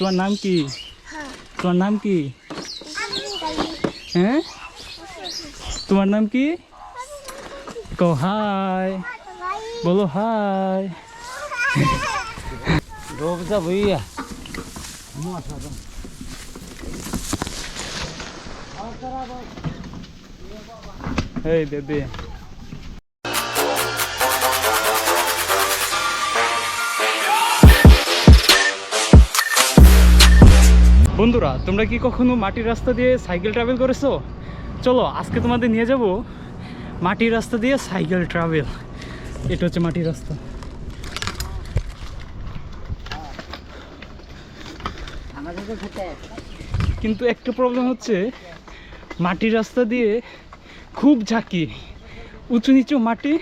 তোমার নাম কি? তোমার নাম কি? হ্যাঁ, তোমার নাম কি? কো হাই, বলো হাই। Добре, вия. Hey baby. বন্ধুরা, তোমরা কি কখনো মাটির রাস্তা দিয়ে সাইকেল ট্রাভেল করেছো? চলো আজকে তোমাদের নিয়ে যাব মাটির রাস্তা দিয়ে সাইকেল ট্রাভেল। এটা হচ্ছে মাটির রাস্তা। কিন্তু একটা প্রবলেম হচ্ছে, মাটির রাস্তা দিয়ে খুব ঝাঁকি, উঁচু নিচু মাটি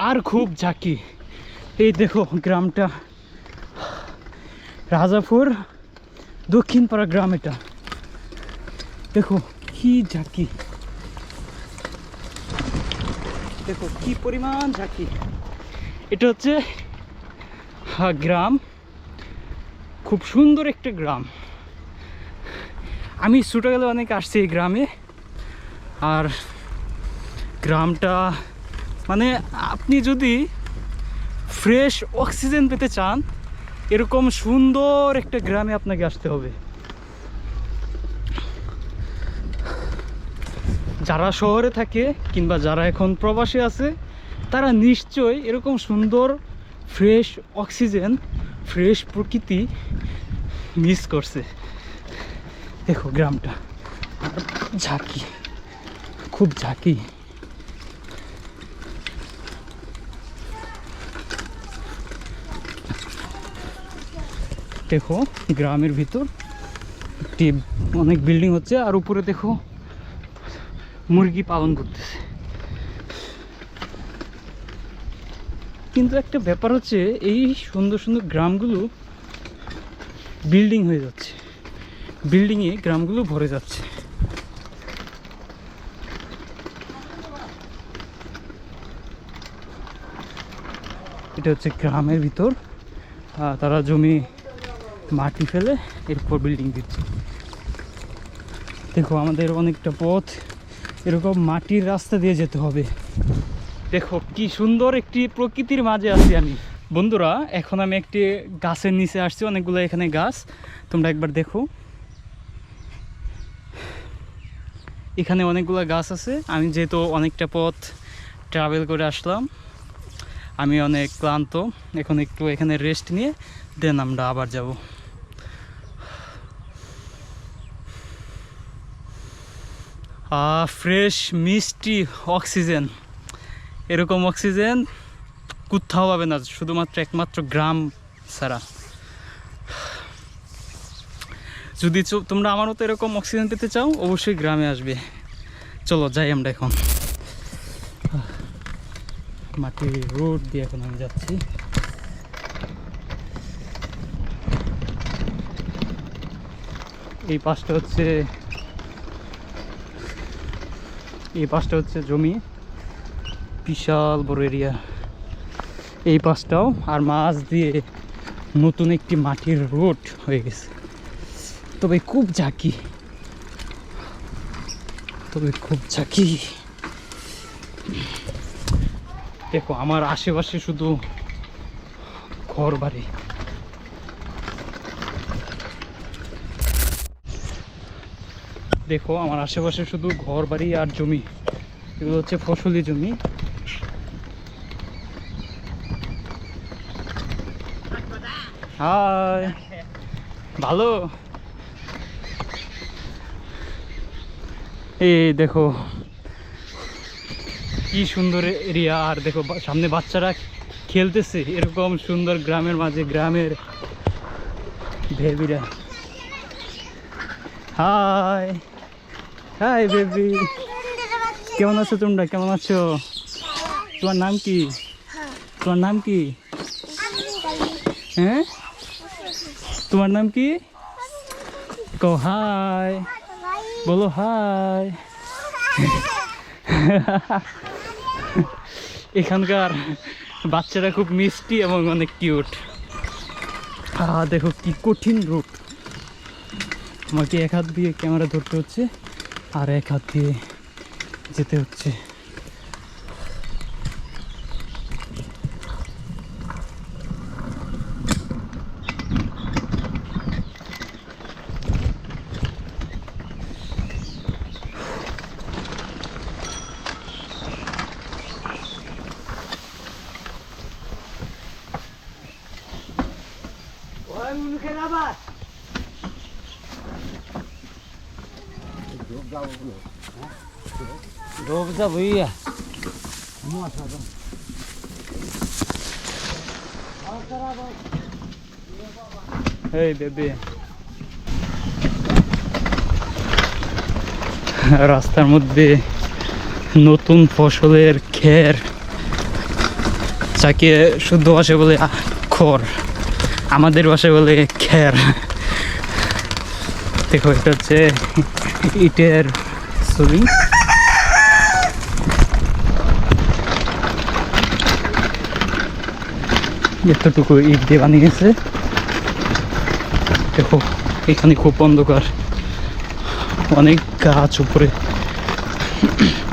আর খুব ঝাঁকি। এই দেখো গ্রামটা, রাজাপুর দক্ষিণপাড়া গ্রাম। এটা দেখো কি ঝাঁকি, দেখো কি পরিমাণ ঝাঁকি। এটা হচ্ছে গ্রাম, খুব সুন্দর একটা গ্রাম। আমি ছোটবেলা অনেক আসছি এই গ্রামে। আর গ্রামটা মানে আপনি যদি ফ্রেশ অক্সিজেন পেতে চান, এরকম সুন্দর একটা গ্রামে আপনাকে আসতে হবে। যারা শহরে থাকে কিংবা যারা এখন প্রবাসে আছে, তারা নিশ্চয়ই এরকম সুন্দর ফ্রেশ অক্সিজেন, ফ্রেশ প্রকৃতি মিস করছে। দেখো গ্রামটা ঝাঁকি, খুব ঝাঁকি। দেখো গ্রামের ভিতর একটি অনেক বিল্ডিং হচ্ছে, আর উপরে দেখো মুরগি পালন করতেছে। কিন্তু একটা ব্যাপার হচ্ছে, এই সুন্দর সুন্দর গ্রামগুলো বিল্ডিং হয়ে যাচ্ছে, বিল্ডিংয়ে গ্রামগুলো ভরে যাচ্ছে। এটা হচ্ছে গ্রামের ভিতর, তারা জমি মাটি ফেলে এরপর বিল্ডিং দিচ্ছে। দেখো আমাদের অনেকটা পথ এরকম মাটির রাস্তা দিয়ে যেতে হবে। দেখো কি সুন্দর একটি প্রকৃতির মাঝে আছি আমি। বন্ধুরা, এখন আমি একটি গাছের নিচে আসছি, অনেকগুলো এখানে গাছ, তোমরা একবার দেখো। এখানে অনেকগুলো গাছ আছে। আমি যেহেতু অনেকটা পথ ট্রাভেল করে আসলাম, আমি অনেক ক্লান্ত, এখন একটু এখানে রেস্ট নিয়ে দেন আমরা আবার যাব। ফ্রেশ মিষ্টি অক্সিজেন, এরকম অক্সিজেন কোথাও পাবে না, শুধুমাত্র একমাত্র গ্রাম ছাড়া। যদি তোমরা আমার মতো এরকম অক্সিজেন পেতে চাও, অবশ্যই গ্রামে আসবে। চলো যাই আমরা এখন। মাটির রোড দিয়ে এখন আমি যাচ্ছি। এই পাশটা হচ্ছে জমি, বিশাল বড় এরিয়া এই পাশটাও। আর মাছ দিয়ে নতুন একটি মাটির রোড হয়ে গেছে। তবে খুব ঝাঁকি, দেখো আমার আশেপাশে শুধু ঘর বাড়ি। দেখো আমার আশেপাশে শুধু ঘর বাড়ি আর জমি, এগুলো হচ্ছে ফসলি জমি। হাই, ভালো। এই দেখো কি সুন্দর এরিয়া, আর দেখো সামনে বাচ্চারা খেলতেছে এরকম সুন্দর গ্রামের মাঝে, গ্রামের বেবিরা। হাই হাই বেবি, কেমন আছো তোমরা? কেমন আছো? তোমার নাম কি? তোমার নাম কি? হ্যাঁ, তোমার নাম কি? কো হাই, বলো হাই। এখানকার বাচ্চারা খুব মিষ্টি এবং অনেক কিউট। দেখো কি কঠিন রূপ, আমাকে এক হাত দিয়ে ক্যামেরা ধরতে হচ্ছে আর এক হাত দিয়ে যেতে হচ্ছে। Hey baby, রাস্তার মধ্যে নতুন ফসলের খের, যাকে শুদ্ধ ভাষায় বলে খড়, আমাদের ভাষায় বলে খের। দেখো এটা হচ্ছে ইটের ছবি। এতটুকু ইট দিয়ে বানিয়েছে। দেখো এখানে খুব অন্ধকার, অনেক গাছ উপরে,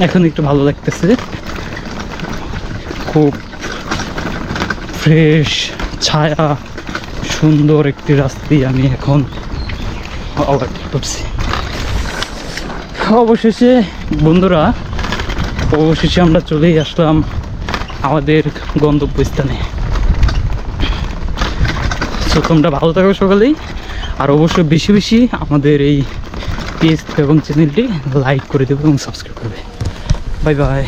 এখন একটু ভালো লাগতেছে, খুব ফ্রেশ ছায়া, সুন্দর একটি রাস্তা দিয়ে আমি এখন অবস্থান করছি। অবশেষে বন্ধুরা, অবশেষে আমরা চলেই আসলাম আমাদের গন্তব্যস্থানে। তো তোমরা ভালো থাকো সকালেই, আর অবশ্যই বেশি বেশি আমাদের এই পেজ এবং চ্যানেলটি লাইক করে দেবে এবং সাবস্ক্রাইব করবে। Bye bye.